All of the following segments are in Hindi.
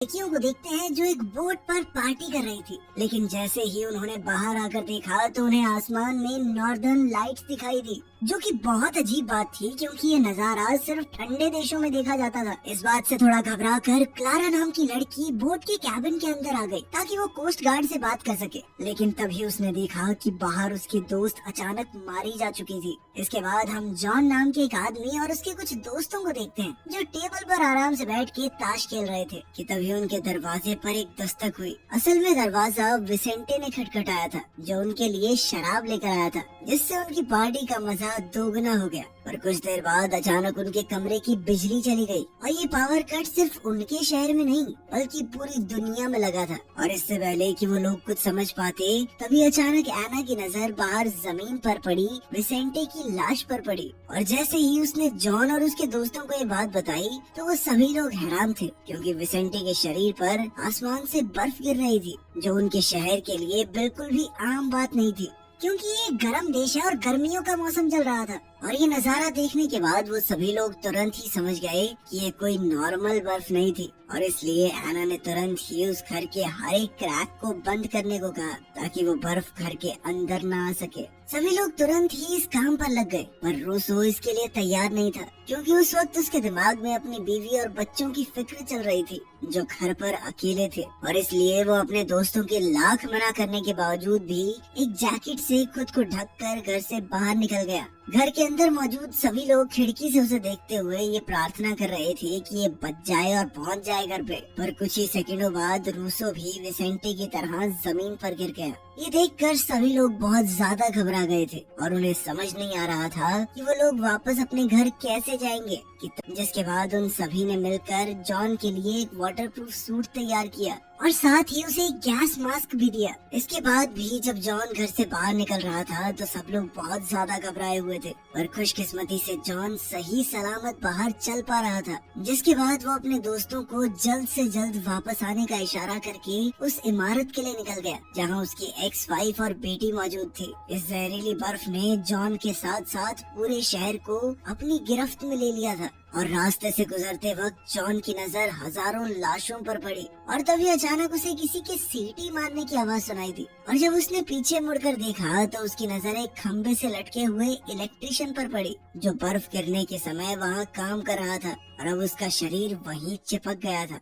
लड़कियों को देखते हैं जो एक बोट पर पार्टी कर रही थी, लेकिन जैसे ही उन्होंने बाहर आकर देखा तो उन्हें आसमान में नॉर्दर्न लाइट्स दिखाई दी, जो कि बहुत अजीब बात थी क्योंकि ये नजारा सिर्फ ठंडे देशों में देखा जाता था। इस बात से थोड़ा घबरा कर क्लारा नाम की लड़की बोट के कैबिन के अंदर आ गई ताकि वो कोस्ट गार्ड से बात कर सके, लेकिन तभी उसने देखा कि बाहर उसकी दोस्त अचानक मारी जा चुकी थी। इसके बाद हम जॉन नाम के एक आदमी और उसके कुछ दोस्तों को देखते हैं जो टेबल पर आराम से बैठ के ताश खेल रहे थे कि तभी उनके दरवाजे पर एक दस्तक हुई। असल में दरवाजा विसेंटे ने खटखटाया था, जो उनके लिए शराब लेकर आया था, जिससे उनकी पार्टी का मजा दोगुना हो गया। पर कुछ देर बाद अचानक उनके कमरे की बिजली चली गई और ये पावर कट सिर्फ उनके शहर में नहीं बल्कि पूरी दुनिया में लगा था। और इससे पहले कि वो लोग कुछ समझ पाते तभी अचानक एना की नजर बाहर जमीन पर पड़ी विसेंटे की लाश पर पड़ी। और जैसे ही उसने जॉन और उसके दोस्तों को ये बात बताई तो वो सभी लोग हैरान थे क्योंकि विसेंटे के शरीर पर आसमान से बर्फ गिर रही थी, जो उनके शहर के लिए बिल्कुल भी आम बात नहीं थी क्योंकि ये गर्म देश है और गर्मियों का मौसम चल रहा था। और ये नजारा देखने के बाद वो सभी लोग तुरंत ही समझ गए कि ये कोई नॉर्मल बर्फ नहीं थी, और इसलिए एना ने तुरंत ही उस घर के हर एक क्रैक को बंद करने को कहा ताकि वो बर्फ घर के अंदर न आ सके। सभी लोग तुरंत ही इस काम पर लग गए, पर रूसो इसके लिए तैयार नहीं था क्योंकि उस वक्त उसके दिमाग में अपनी बीवी और बच्चों की फिक्र चल रही थी जो घर पर अकेले थे। और इसलिए वो अपने दोस्तों के लाख मना करने के बावजूद भी एक जैकेट से खुद को ढककर घर से बाहर निकल गया। घर के अंदर मौजूद सभी लोग खिड़की से उसे देखते हुए ये प्रार्थना कर रहे थे कि ये बच जाए और पहुंच जाए घर पे। पर कुछ ही सेकंडों बाद रूसो भी विसेंटे की तरह जमीन पर गिर गया। ये देखकर सभी लोग बहुत ज्यादा घबरा गए थे और उन्हें समझ नहीं आ रहा था कि वो लोग वापस अपने घर कैसे जाएंगे। जिसके बाद उन सभी ने मिलकर जॉन के लिए एक वाटरप्रूफ सूट तैयार किया और साथ ही उसे एक गैस मास्क भी दिया। इसके बाद भी जब जॉन घर से बाहर निकल रहा था तो सब लोग बहुत ज्यादा घबराए हुए थे, पर खुशकिस्मती से जॉन सही सलामत बाहर चल पा रहा था। जिसके बाद वो अपने दोस्तों को जल्द से जल्द वापस आने का इशारा करके उस इमारत के लिए निकल गया जहाँ उसकी एक्स वाइफ और बेटी मौजूद थी। इस जहरीली बर्फ ने जॉन के साथ साथ पूरे शहर को अपनी गिरफ्त में ले लिया था। और रास्ते से गुजरते वक्त जॉन की नजर हजारों लाशों पर पड़ी और तभी अचानक उसे किसी के सीटी मारने की आवाज सुनाई दी। और जब उसने पीछे मुड़कर देखा तो उसकी नजर एक खंबे से लटके हुए इलेक्ट्रिशियन पर पड़ी जो बर्फ गिरने के समय वहाँ काम कर रहा था, और अब उसका शरीर वहीं चिपक गया था।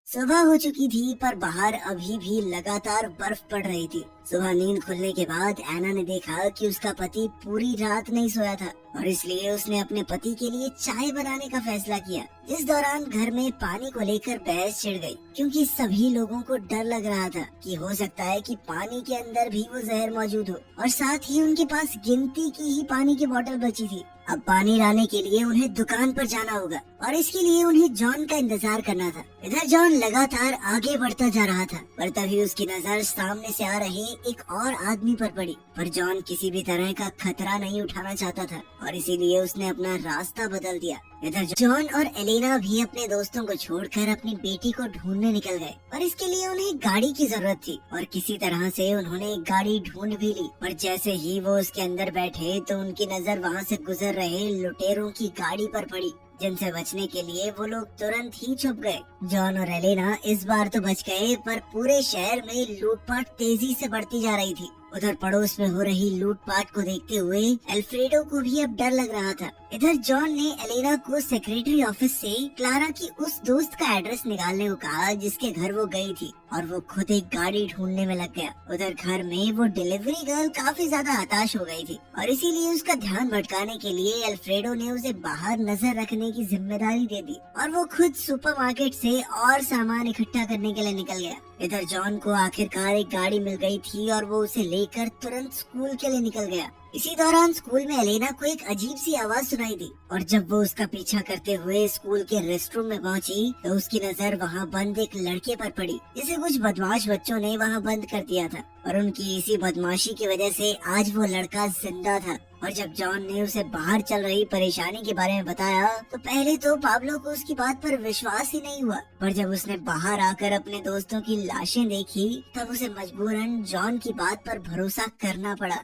सुबह हो चुकी थी पर बाहर अभी भी लगातार बर्फ पड़ रही थी। सुबह नींद खुलने के बाद एना ने देखा कि उसका पति पूरी रात नहीं सोया था और इसलिए उसने अपने पति के लिए चाय बनाने का फैसला किया। इस दौरान घर में पानी को लेकर बहस छिड़ गई क्योंकि सभी लोगों को डर लग रहा था कि हो सकता है कि पानी के अंदर भी वो जहर मौजूद हो, और साथ ही उनके पास गिनती की ही पानी की बोतल बची थी। अब पानी लाने के लिए उन्हें दुकान पर जाना होगा और इसके लिए उन्हें जॉन का इंतजार करना था। इधर जॉन लगातार आगे बढ़ता जा रहा था, पर तभी उसकी नजर सामने से आ रहे एक और आदमी पर पड़ी। पर जॉन किसी भी तरह का खतरा नहीं उठाना चाहता था और इसीलिए उसने अपना रास्ता बदल दिया। इधर जॉन और एलेना भी अपने दोस्तों को छोड़कर अपनी बेटी को ढूंढने निकल गए, और इसके लिए उन्हें गाड़ी की जरूरत थी और किसी तरह से उन्होंने एक गाड़ी ढूंढ भी ली। पर जैसे ही वो उसके अंदर बैठे तो उनकी नजर वहाँ से गुजर रहे लुटेरों की गाड़ी पर पड़ी, जिनसे बचने के लिए वो लोग तुरंत ही छुप गए। जॉन और एलेना इस बार तो बच गए, पर पूरे शहर में लूटपाट तेजी से बढ़ती जा रही थी। उधर पड़ोस में हो रही लूटपाट को देखते हुए अल्फ्रेडो को भी अब डर लग रहा था। इधर जॉन ने एलेना को सेक्रेटरी ऑफिस से क्लारा की उस दोस्त का एड्रेस निकालने को कहा जिसके घर वो गई थी, और वो खुद एक गाड़ी ढूंढने में लग गया। उधर घर में वो डिलीवरी गर्ल काफी ज्यादा हताश हो गई थी और इसीलिए उसका ध्यान भटकाने के लिए अल्फ्रेडो ने उसे बाहर नजर रखने की जिम्मेदारी दे दी और वो खुद सुपरमार्केट से और सामान इकट्ठा करने के लिए निकल गया। इधर जॉन को आखिरकार एक गाड़ी मिल गई थी और वो उसे लेकर तुरंत स्कूल के लिए निकल गया। इसी दौरान स्कूल में एलेना को एक अजीब सी आवाज सुनाई दी और जब वो उसका पीछा करते हुए स्कूल के रेस्टरूम में पहुंची तो उसकी नजर वहां बंद एक लड़के पर पड़ी जिसे कुछ बदमाश बच्चों ने वहां बंद कर दिया था, और उनकी इसी बदमाशी की वजह से आज वो लड़का जिंदा था। और जब जॉन ने उसे बाहर चल रही परेशानी के बारे में बताया तो पहले तो पाब्लो को उसकी बात पर विश्वास ही नहीं हुआ, पर जब उसने बाहर आकर अपने दोस्तों की लाशें देखी तब उसे मजबूरन जॉन की बात पर भरोसा करना पड़ा।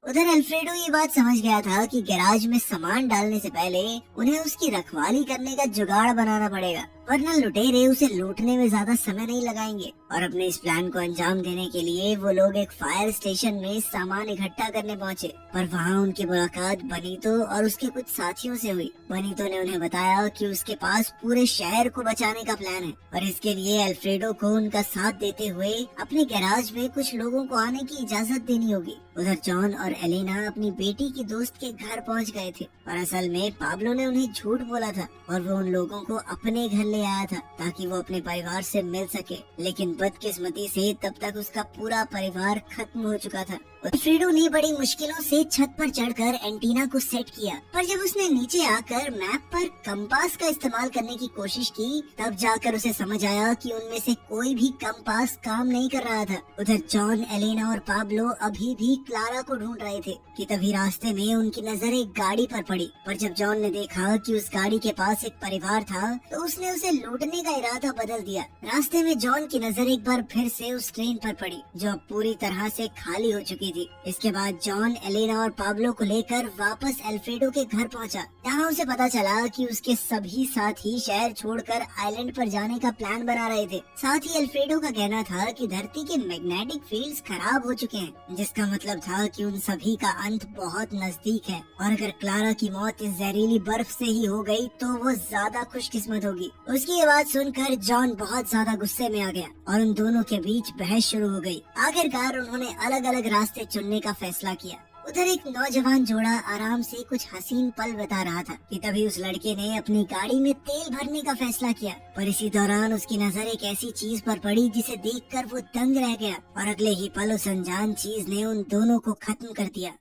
उधर अल्फ्रेडो ये बात समझ गया था कि गैराज में सामान डालने से पहले उन्हें उसकी रखवाली करने का जुगाड़ बनाना पड़ेगा, वरना लुटेरे उसे लूटने में ज्यादा समय नहीं लगाएंगे। और अपने इस प्लान को अंजाम देने के लिए वो लोग एक फायर स्टेशन में सामान इकट्ठा करने पहुंचे, पर वहाँ उनकी मुलाकात बनीतो और उसके कुछ साथियों से हुई। बनीतो ने उन्हें बताया कि उसके पास पूरे शहर को बचाने का प्लान है और इसके लिए अल्फ्रेडो को उनका साथ देते हुए अपने गैराज में कुछ लोगों को आने की इजाजत देनी होगी। उधर जॉन और एलेना अपनी बेटी की दोस्त के घर पहुंच गए थे और असल में पाब्लो ने उन्हें झूठ बोला था और वो उन लोगों को अपने घर ले आया था ताकि वो अपने परिवार से मिल सके। लेकिन बदकिस्मती से तब तक उसका पूरा परिवार खत्म हो चुका था। अल्फ्रेडो ने बड़ी मुश्किलों से छत पर चढ़कर एंटीना को सेट किया, पर जब उसने नीचे आकर मैप पर कंपास का इस्तेमाल करने की कोशिश की तब जाकर उसे समझ आया कि उनमें से कोई भी कंपास काम नहीं कर रहा था। उधर जॉन, एलेना और पाब्लो अभी भी क्लारा को ढूंढ रहे थे कि तभी रास्ते में उनकी नजर एक गाड़ी पर पड़ी। पर जब जॉन ने देखा कि उस गाड़ी के पास एक परिवार था तो उसने उसे लूटने का इरादा बदल दिया। रास्ते में जॉन की नजर एक बार फिर से उस ट्रेन पर पड़ी जो अब पूरी तरह से खाली हो चुकी थी। इसके बाद जॉन, एलेना और पाब्लो को लेकर वापस अल्फ्रेडो के घर पहुंचा। यहाँ उसे पता चला कि उसके सभी साथी शहर छोड़कर आइलैंड पर जाने का प्लान बना रहे थे। साथ ही अल्फ्रेडो का कहना था कि धरती के मैग्नेटिक फील्ड्स खराब हो चुके हैं, जिसका मतलब था कि उन सभी का अंत बहुत नजदीक है और अगर क्लारा की मौत इस जहरीली बर्फ से ही हो गई तो वो ज्यादा खुशकिस्मत होगी। उसकी आवाज सुनकर जॉन बहुत ज्यादा गुस्से में आ गया और उन दोनों के बीच बहस शुरू हो गई। आखिरकार उन्होंने अलग अलग रास्ते चुनने का फैसला किया। उधर एक नौजवान जोड़ा आराम से कुछ हसीन पल बता रहा था कि तभी उस लड़के ने अपनी गाड़ी में तेल भरने का फैसला किया, पर इसी दौरान उसकी नजर एक ऐसी चीज पर पड़ी जिसे देखकर वो दंग रह गया और अगले ही पल उस अनजान चीज ने उन दोनों को खत्म कर दिया।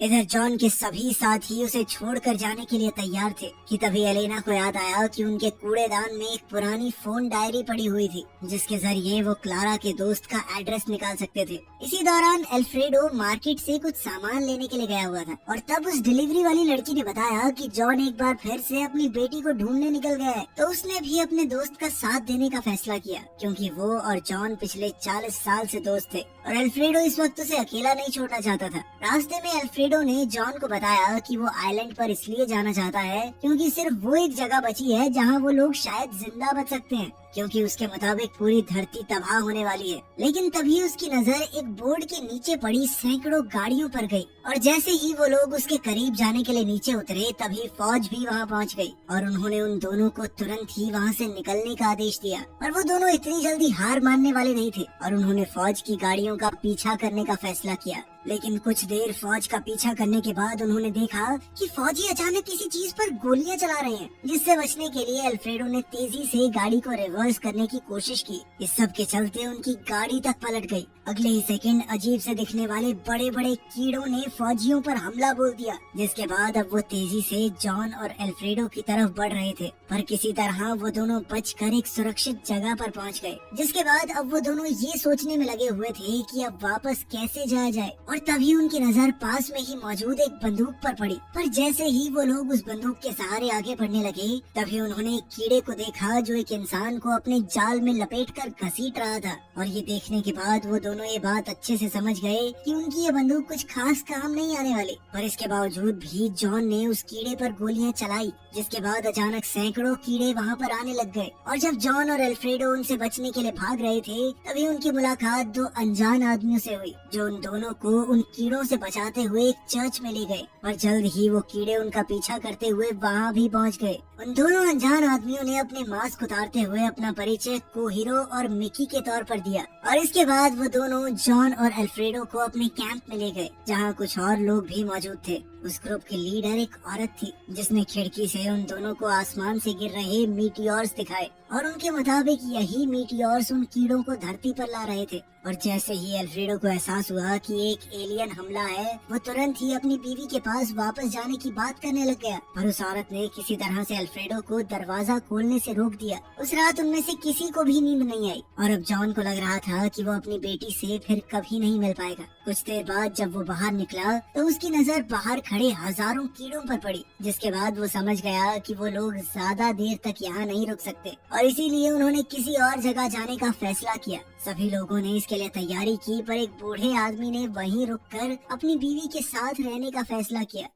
इधर जॉन के सभी साथी उसे छोड़कर जाने के लिए तैयार थे कि तभी एलेना को याद आया कि उनके कूड़ेदान में एक पुरानी फोन डायरी पड़ी हुई थी जिसके जरिए वो क्लारा के दोस्त का एड्रेस निकाल सकते थे। इसी दौरान अल्फ्रेडो मार्केट से कुछ सामान लेने के लिए गया हुआ था और तब उस डिलीवरी वाली लड़की ने बताया कि जॉन एक बार फिर से अपनी बेटी को ढूंढने निकल गया है। तो उसने भी अपने दोस्त का साथ देने का फैसला किया क्योंकि वो और जॉन पिछले 40 साल से दोस्त थे और अल्फ्रेडो इस वक्त उसे अकेला नहीं छोड़ना चाहता था। रास्ते में अल्फ्रेडो ने जॉन को बताया कि वो आइलैंड पर इसलिए जाना चाहता है क्योंकि सिर्फ वो एक जगह बची है जहां वो लोग शायद जिंदा बच सकते हैं, क्योंकि उसके मुताबिक पूरी धरती तबाह होने वाली है। लेकिन तभी उसकी नजर एक बोर्ड के नीचे पड़ी सैकड़ों गाड़ियों पर गई और जैसे ही वो लोग उसके करीब जाने के लिए नीचे उतरे तभी फौज भी वहाँ पहुँच गई और उन्होंने उन दोनों को तुरंत ही वहाँ से निकलने का आदेश दिया। पर वो दोनों इतनी जल्दी हार मानने वाले नहीं थे और उन्होंने फौज की गाड़ियों का पीछा करने का फैसला किया। लेकिन कुछ देर फौज का पीछा करने के बाद उन्होंने देखा कि फौजी अचानक किसी चीज पर गोलियां चला रहे हैं, जिससे बचने के लिए अल्फ्रेडो ने तेजी से गाड़ी को रिवर्स करने की कोशिश की। इस सब के चलते उनकी गाड़ी तक पलट गई। अगले ही सेकंड अजीब से दिखने वाले बड़े बड़े कीड़ों ने फौजियों पर हमला बोल दिया, जिसके बाद अब वो तेजी से जॉन और अल्फ्रेडो की तरफ बढ़ रहे थे। पर किसी तरह वो दोनों बचकर एक सुरक्षित जगह पर पहुंच गए, जिसके बाद अब वो दोनों ये सोचने में लगे हुए थे कि अब वापस कैसे जाया जाए। और तभी उनकी नजर पास में ही मौजूद एक बंदूक पर पड़ी। पर जैसे ही वो लोग उस बंदूक के सहारे आगे बढ़ने लगे तभी उन्होंने एक कीड़े को देखा जो एक इंसान को अपने जाल में लपेटकर घसीट रहा था। और ये देखने के बाद वो दोनों ये बात अच्छे से समझ गए कि उनकी ये बंदूक कुछ खास काम नहीं आने वाली। पर इसके बावजूद भी जॉन ने उस कीड़े पर गोलियां चलाई, जिसके बाद अचानक सैकड़ों कीड़े वहाँ पर आने लग गए। और जब जॉन और अल्फ्रेडो उनसे बचने के लिए भाग रहे थे तभी उनकी मुलाकात दो अनजान आदमियों से हुई जो उन दोनों को उन कीड़ों से बचाते हुए एक चर्च में ले गए। और जल्द ही वो कीड़े उनका पीछा करते हुए वहाँ भी पहुँच गए। उन दोनों अनजान आदमियों ने अपने मास्क उतारते हुए अपना परिचय कोहिरो और मिकी के तौर पर दिया और इसके बाद वो दोनों जॉन और अल्फ्रेडो को अपने कैंप में ले गए जहाँ कुछ और लोग भी मौजूद थे। उस ग्रुप की लीडर एक औरत थी जिसने खिड़की से उन दोनों को आसमान से गिर रहे मीटियोर्स दिखाए और उनके मुताबिक यही मीटियोर्स उन कीड़ों को धरती पर ला रहे थे। और जैसे ही अल्फ्रेडो को एहसास हुआ कि एक एलियन हमला है वो तुरंत ही अपनी बीवी के पास वापस जाने की बात करने लग गया। पर उस औरत ने किसी तरह से अल्फ्रेडो को दरवाजा खोलने से रोक दिया। उस रात उनमें से किसी को भी नींद नहीं आई और अब जॉन को लग रहा था कि वो अपनी बेटी से फिर कभी नहीं मिल पाएगा। कुछ देर बाद जब वो बाहर निकला तो उसकी नजर बाहर खड़े हजारों कीड़ों पर पड़ी, जिसके बाद वो समझ गया कि वो लोग ज्यादा देर तक यहाँ नहीं रुक सकते और इसीलिए उन्होंने किसी और जगह जाने का फैसला किया। सभी लोगों ने इसके लिए तैयारी की पर एक बूढ़े आदमी ने वहीं रुककर अपनी बीवी के साथ रहने का फैसला किया।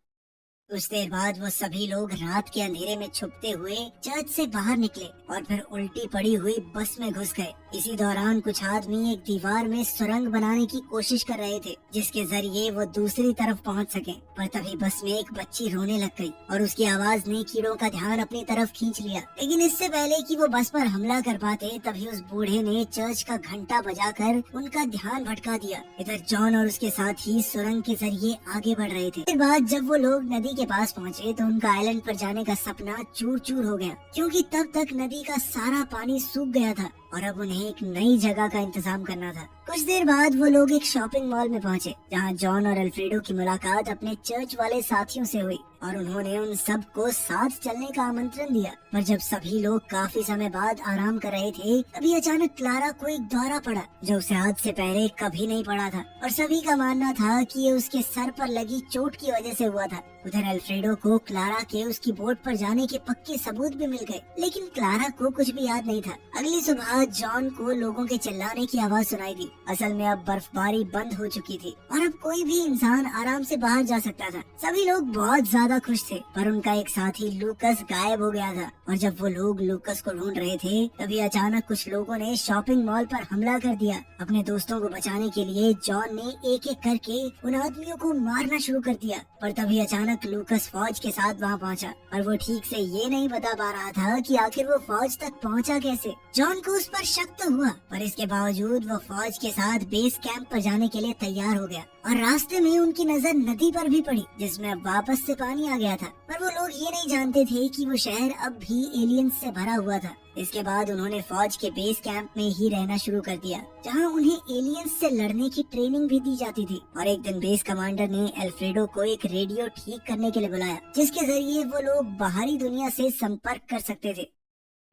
कुछ देर बाद वो सभी लोग रात के अंधेरे में छुपते हुए चर्च से बाहर निकले और फिर उल्टी पड़ी हुई बस में घुस गए। इसी दौरान कुछ आदमी एक दीवार में सुरंग बनाने की कोशिश कर रहे थे जिसके जरिए वो दूसरी तरफ पहुंच सके, पर तभी बस में एक बच्ची रोने लग गई और उसकी आवाज ने कीड़ों का ध्यान अपनी तरफ खींच लिया। लेकिन इससे पहले कि वो बस पर हमला कर पाते तभी उस बूढ़े ने चर्च का घंटा बजाकर उनका ध्यान भटका दिया। इधर जॉन और उसके साथी सुरंग के जरिए आगे बढ़ रहे थे। फिर बाद जब वो लोग नदी के पास पहुंचे तो उनका आइलैंड पर जाने का सपना चूर चूर हो गया, क्योंकि तब तक नदी का सारा पानी सूख गया था और अब उन्हें एक नई जगह का इंतजाम करना था। कुछ देर बाद वो लोग एक शॉपिंग मॉल में पहुंचे जहां जॉन और अल्फ्रेडो की मुलाकात अपने चर्च वाले साथियों से हुई और उन्होंने उन सब को साथ चलने का आमंत्रण दिया। पर जब सभी लोग काफी समय बाद आराम कर रहे थे तभी अचानक क्लारा को एक दौरा पड़ा जो उसे आज से पहले कभी नहीं पड़ा था और सभी का मानना था कि ये उसके सर पर लगी चोट की वजह से हुआ था। उधर अल्फ्रेडो को क्लारा के उसकी बोट पर जाने के पक्के सबूत भी मिल गए, लेकिन क्लारा को कुछ भी याद नहीं था। अगली सुबह जॉन को लोगों के चिल्लाने की आवाज सुनाई दी। असल में अब बर्फबारी बंद हो चुकी थी और अब कोई भी इंसान आराम से बाहर जा सकता था। सभी लोग बहुत ज्यादा खुश थे, पर उनका एक साथी लूकस गायब हो गया था और जब वो लोग लूकस को ढूंढ रहे थे तभी अचानक कुछ लोगों ने शॉपिंग मॉल पर हमला कर दिया। अपने दोस्तों को बचाने के लिए जॉन ने एक एक करके उन आदमियों को मारना शुरू कर दिया, पर तभी अचानक लूकस फौज के साथ वहाँ पहुँचा और वो ठीक से ये नहीं बता पा रहा था कि आखिर वो फौज तक पहुँचा कैसे। जॉन को उस पर शक तो हुआ, पर इसके बावजूद वो फौज के साथ बेस कैंप पर जाने के लिए तैयार हो गया और रास्ते में उनकी नजर नदी पर भी पड़ी जिसमें अब वापस से पानी आ गया था। पर वो लोग ये नहीं जानते थे कि वो शहर अब भी एलियंस से भरा हुआ था। इसके बाद उन्होंने फौज के बेस कैंप में ही रहना शुरू कर दिया जहां उन्हें एलियंस से लड़ने की ट्रेनिंग भी दी जाती थी। और एक दिन बेस कमांडर ने अल्फ्रेडो को एक रेडियो ठीक करने के लिए बुलाया जिसके जरिए वो लोग बाहरी दुनिया से संपर्क कर सकते थे।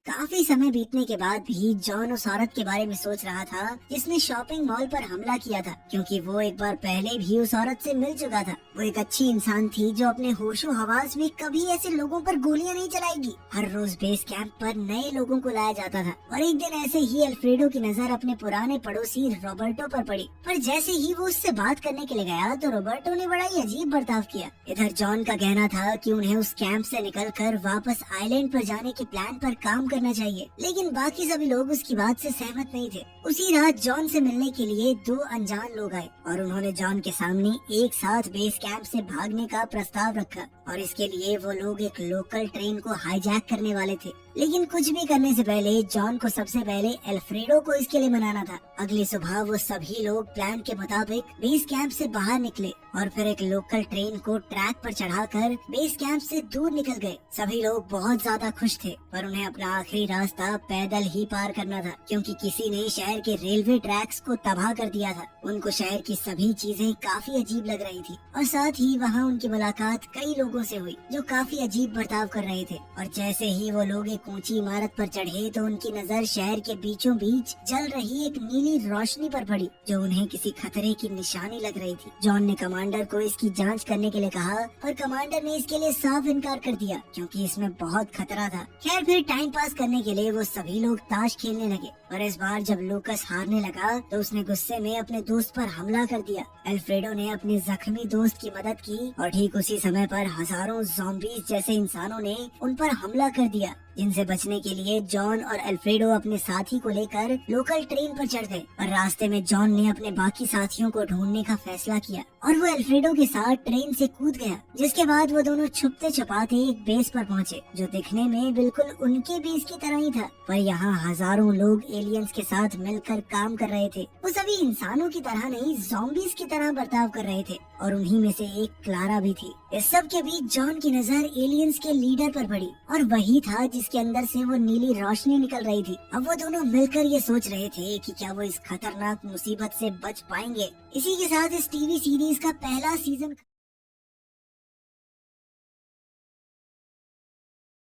काफी समय बीतने के बाद भी जॉन उस औरत के बारे में सोच रहा था जिसने शॉपिंग मॉल पर हमला किया था, क्योंकि वो एक बार पहले भी उस औरत से मिल चुका था। वो एक अच्छी इंसान थी जो अपने होशो हवास में कभी ऐसे लोगों पर गोलियां नहीं चलाएगी। हर रोज बेस कैंप पर नए लोगों को लाया जाता था और एक दिन ऐसे ही अल्फ्रेडो की नजर अपने पुराने पड़ोसी रॉबर्टो पर पड़ी। पर जैसे ही वो उससे बात करने के लिए गया तो रॉबर्टो ने बड़ा ही अजीब बर्ताव किया। इधर जॉन का कहना था कि उन्हें उस कैंप से निकलकर वापस आइलैंड पर जाने के प्लान पर काम करना चाहिए, लेकिन बाकी सभी लोग उसकी बात से सहमत नहीं थे। उसी रात जॉन से मिलने के लिए दो अनजान लोग आए और उन्होंने जॉन के सामने एक साथ बेस कैंप से भागने का प्रस्ताव रखा और इसके लिए वो लोग एक लोकल ट्रेन को हाईजैक करने वाले थे। लेकिन कुछ भी करने से पहले जॉन को सबसे पहले अल्फ्रेडो को इसके लिए मनाना था। अगली सुबह वो सभी लोग प्लान के मुताबिक बेस कैंप से बाहर निकले और फिर एक लोकल ट्रेन को ट्रैक पर चढ़ाकर बेस कैंप से दूर निकल गए। सभी लोग बहुत ज्यादा खुश थे, पर उन्हें अपना आखिरी रास्ता पैदल ही पार करना था, क्योंकि किसी ने शहर के रेलवे ट्रैक्स को तबाह कर दिया था। उनको शहर की सभी चीजें काफी अजीब लग रही थी और साथ ही वहाँ उनकी मुलाकात कई लोगों से हुई जो काफी अजीब बर्ताव कर रहे थे। और जैसे ही वो लोग एक ऊंची इमारत पर चढ़े तो उनकी नजर शहर के बीचों बीच जल रही एक नीली रोशनी पर पड़ी जो उन्हें किसी खतरे की निशानी लग रही थी। जॉन ने कमांडर को इसकी जांच करने के लिए कहा, पर कमांडर ने इसके लिए साफ इनकार कर दिया क्योंकि इसमें बहुत खतरा था। खैर फिर टाइम पास करने के लिए वो सभी लोग ताश खेलने लगे और इस बार जब लूकस हारने लगा तो उसने गुस्से में अपने दोस्त पर हमला कर दिया। अल्फ्रेडो ने अपने जख्मी दोस्त की मदद की और ठीक उसी समय पर हजारों ज़ॉम्बीज़ जैसे इंसानों ने उन पर हमला कर दिया, जिनसे बचने के लिए जॉन और अल्फ्रेडो अपने साथी को लेकर लोकल ट्रेन पर चढ़ गए। और रास्ते में जॉन ने अपने बाकी साथियों को ढूंढने का फैसला किया और वो अल्फ्रेडो के साथ ट्रेन से कूद गया, जिसके बाद वो दोनों छुपते छुपाते एक बेस पर पहुंचे जो दिखने में बिल्कुल उनके बेस की तरह ही था। पर यहाँ हजारों लोग एलियंस के साथ मिलकर काम कर रहे थे। वो सभी इंसानों की तरह नहीं, ज़ॉम्बीज़ की तरह बर्ताव कर रहे थे और उन्हीं में से एक क्लारा भी थी। इस सब के बीच जॉन की नजर एलियंस के लीडर पर पड़ी और वही था जिसके अंदर से वो नीली रोशनी निकल रही थी। अब वो दोनों मिलकर ये सोच रहे थे कि क्या वो इस खतरनाक मुसीबत से बच पाएंगे। इसी के साथ इस टीवी सीरीज का पहला सीजन